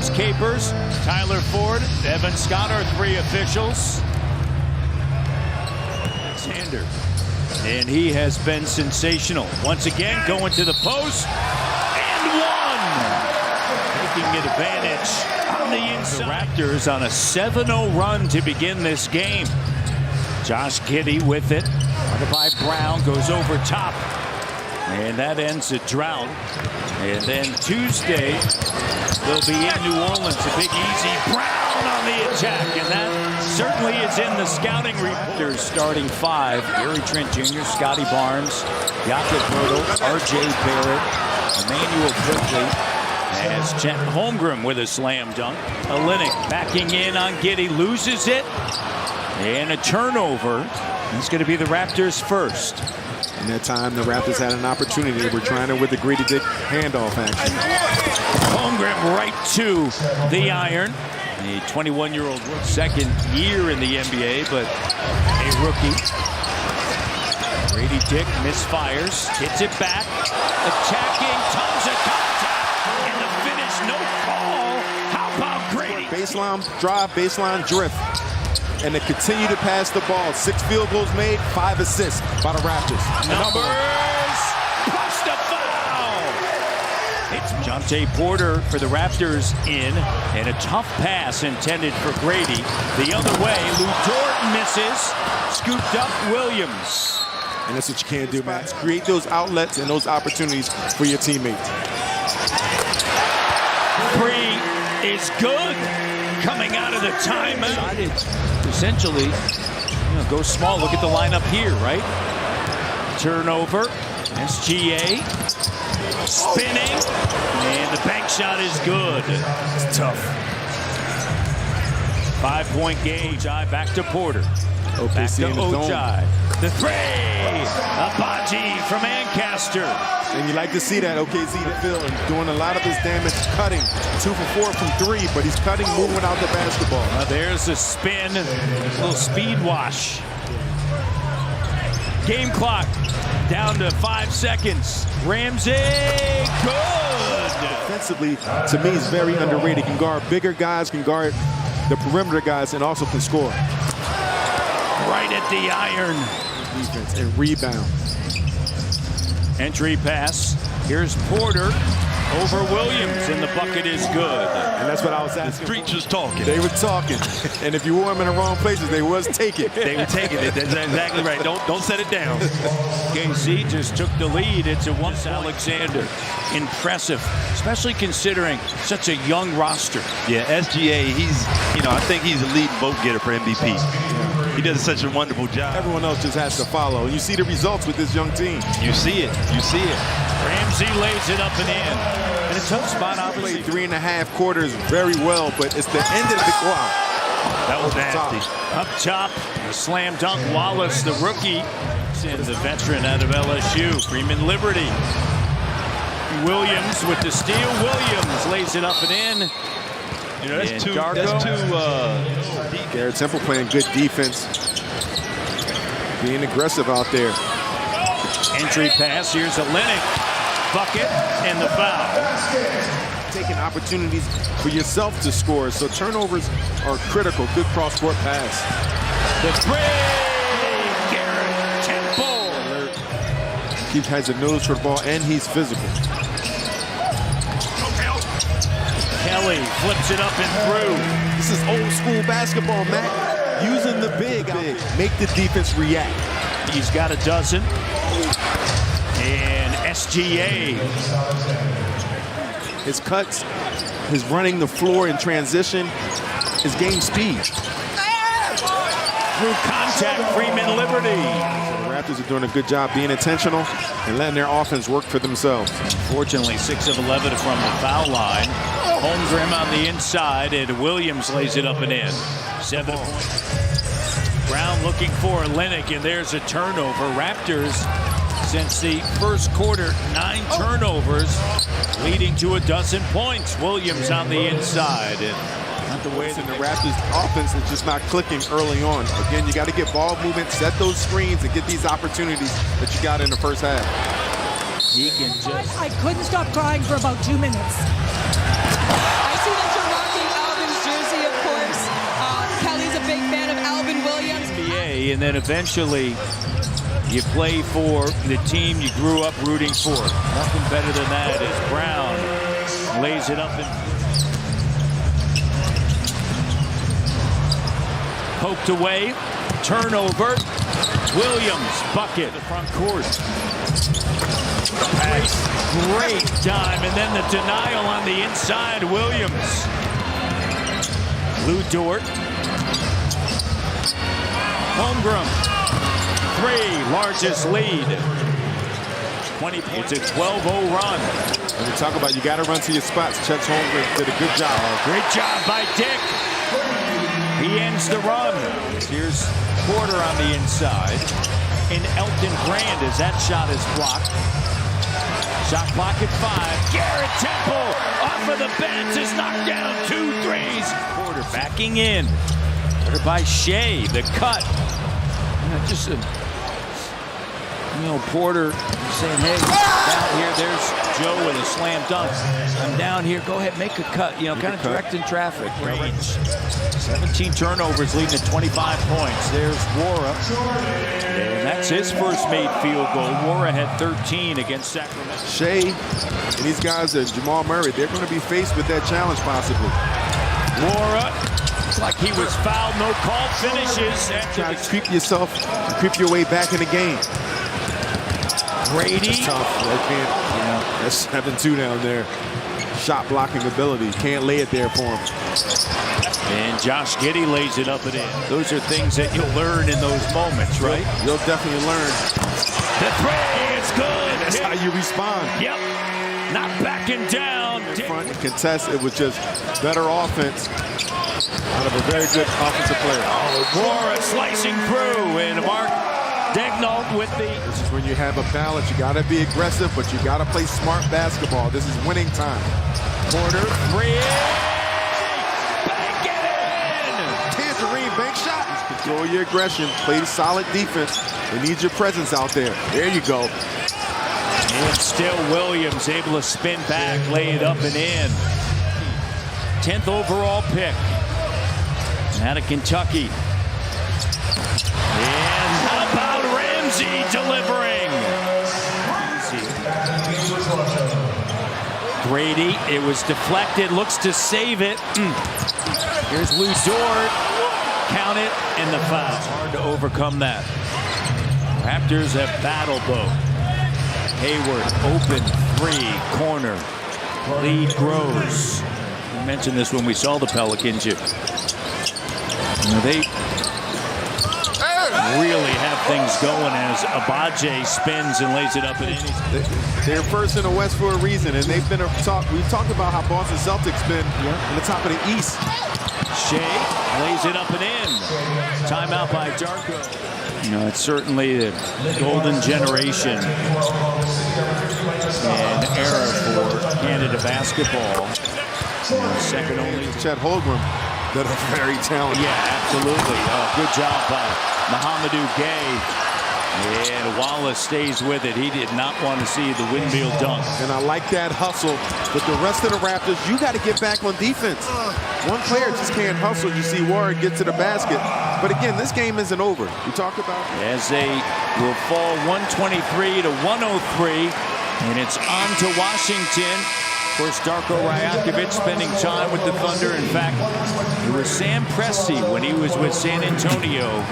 Williams capers. Tyler Ford, Evan Scott are three officials. Alexander. And he has been sensational. Once again, going to the post. And one! Taking advantage on the inside. The Raptors on a 7-0 run to begin this game. Josh Giddey with it. By Brown, goes over top. And that ends a drought. And then Tuesday, they'll be in New Orleans. A big easy Brown on the attack. And that certainly is in the scouting report. There's starting five. Gary Trent Jr., Scotty Barnes, Jakob Poeltl, R.J. Barrett, Emmanuel Quickly, as Chet Holmgren with a slam dunk. Olynyk backing in on Giddey, loses it. And a turnover. He's going to be the Raptors' first. In that time, the Raptors had an opportunity. They were trying to with the greedy dick handoff action. Holmgren right to the iron. A 21-year-old second year in the NBA, but a rookie. Grady Dick misfires, hits it back, attacking, tons of contact, and the finish, no call. How about Grady? Baseline drive, baseline drift. And they continue to pass the ball. 6 field goals made, 5 assists by the Raptors. Numbers, plus the foul. It's Jonte Porter for the Raptors in, and a tough pass intended for Grady. The other way, Lou Dort misses, scooped up Williams. And that's what you can't do, Matt. Create those outlets and those opportunities for your teammates. Three is good. Coming out of the timeout. Essentially, go small. Look at the lineup here, right? Turnover. SGA. Spinning. And the bank shot is good. It's tough. 5-point game. Ojai back to Porter. Back to Ojai. The three. Abaji from Ancaster. And you like to see that OKC the field and doing a lot of his damage, cutting. 2 for 4 from 3, but he's cutting, moving without the basketball. There's a spin, a little speed wash. Game clock down to 5 seconds. Ramsey, good. Defensively, to me, he's very underrated. Can guard bigger guys, can guard the perimeter guys, and also can score. Right at the iron. Defense and rebound. Entry pass. Here's Porter over Williams, and the bucket is good. And that's what I was asking. The streets was talking. They were talking. And if you wore them in the wrong places, they was taking. They were taking it. That's exactly right. Don't set it down. KC just took the lead. It's a once Alexander. Impressive, especially considering such a young roster. Yeah, SGA, I think he's the lead vote getter for MVP. He does such a wonderful job. Everyone else just has to follow. And you see the results with this young team. You see it. You see it. Ramsey lays it up and in. And a tough spot, obviously. Played 3.5 quarters very well, but it's the end of the wow. That was nasty. Up top, the slam dunk. Wallace, the rookie, and the veteran out of LSU. Freeman Liberty. Williams with the steal. Williams lays it up and in. That's too deep. Garrett Temple playing good defense. Being aggressive out there. Entry pass. Here's Olynyk. Bucket and the foul. Taking opportunities for yourself to score. So turnovers are critical. Good cross-court pass. The three. Garrett Temple. He has a nose for the ball and he's physical. Kelly flips it up and through. This is old school basketball, Matt. Using the big. Make the defense react. He's got a dozen. And SGA. His cuts, his running the floor in transition, his game speed. Through contact, Freeman Liberty. So the Raptors are doing a good job being intentional and letting their offense work for themselves. Unfortunately, 6 of 11 from the foul line. Holmgren on the inside, and Williams lays it up and in. 7 points. Brown looking for Olynyk, and there's a turnover. Raptors, since the first quarter, 9 turnovers, leading to a dozen points. Williams on the inside. And not the way that the Raptors offense is just not clicking early on. Again, you got to get ball movement, set those screens, and get these opportunities that you got in the first half. He can just... I couldn't stop crying for about 2 minutes. I see that you're play, and then eventually you play for the team you grew up rooting for. Nothing better than that as Brown lays it up and poked away. Turnover. Williams bucket the front court. Great time, and then the denial on the inside. Williams. Lou Dort. Holmgren. 3, largest lead. 20 points. It's a 12-0 run. When you talk about you got to run to your spots, Chet Holmgren did a good job. Great job by Dick. He ends the run. Here's Porter on the inside. And Elton Brand as that shot is blocked. Shot clock at 5. Garrett Temple off of the bench is knocked down. 2 threes. Porter backing in. Porter by Shea. The cut. Just a, Porter saying, hey, down here, there's Joe with a slam dunk. I'm down here, go ahead, make a cut. Kind of directing traffic. Range. 17 turnovers leading to 25 points. There's Wara. And that's his first made field goal. Wara had 13 against Sacramento. Shea and these guys, Jamal Murray, they're going to be faced with that challenge possibly. Wara. Like he was fouled, no call, finishes. Try to creep your way back in the game. Brady. That's tough. That's 7-2 down there. Shot blocking ability. Can't lay it there for him. And Josh Giddey lays it up and in. Those are things that you'll learn in those moments, right? You'll definitely learn. The 3 is good. That's how you respond. Yep. Not backing down. Front contest, it was just better offense out of a very good offensive player. Wara slicing through, and Mark Daigneault with the... This is when you have a balance. You got to be aggressive, but you got to play smart basketball. This is winning time. Porter, 3. Bank it in! Tangerine bank shot. Just control your aggression. Play solid defense. They need your presence out there. There you go. And still Williams able to spin back, lay it up and in. 10th overall pick. Out of Kentucky. And how about Ramsey delivering? Grady, it was deflected, looks to save it. Here's Lou Dort. Count it, and the foul. Hard to overcome that. Raptors have battle boat. Hayward, open 3, corner. Lead grows. We mentioned this when we saw the Pelicans. They really have things going as Abaje spins and lays it up and in. They're first in the West for a reason, and they've been we've talked about how Boston Celtics been in the top of the East. Shea lays it up and in. Timeout by Darko. It's certainly the golden generation and era for Canada basketball. Second only to Chet Holmgren, that are very talented. Yeah, absolutely. Good job by Mohamedou Gay. And Wallace stays with it. He did not want to see the windmill dunk. And I like that hustle. But the rest of the Raptors, you got to get back on defense. One player just can't hustle. You see Warren get to the basket. But again, this game isn't over. We talked about as they will fall 123 to 103. And it's on to Washington. Of course, Darko Rajakovic spending time with the Thunder. In fact, it was Sam Presti when he was with San Antonio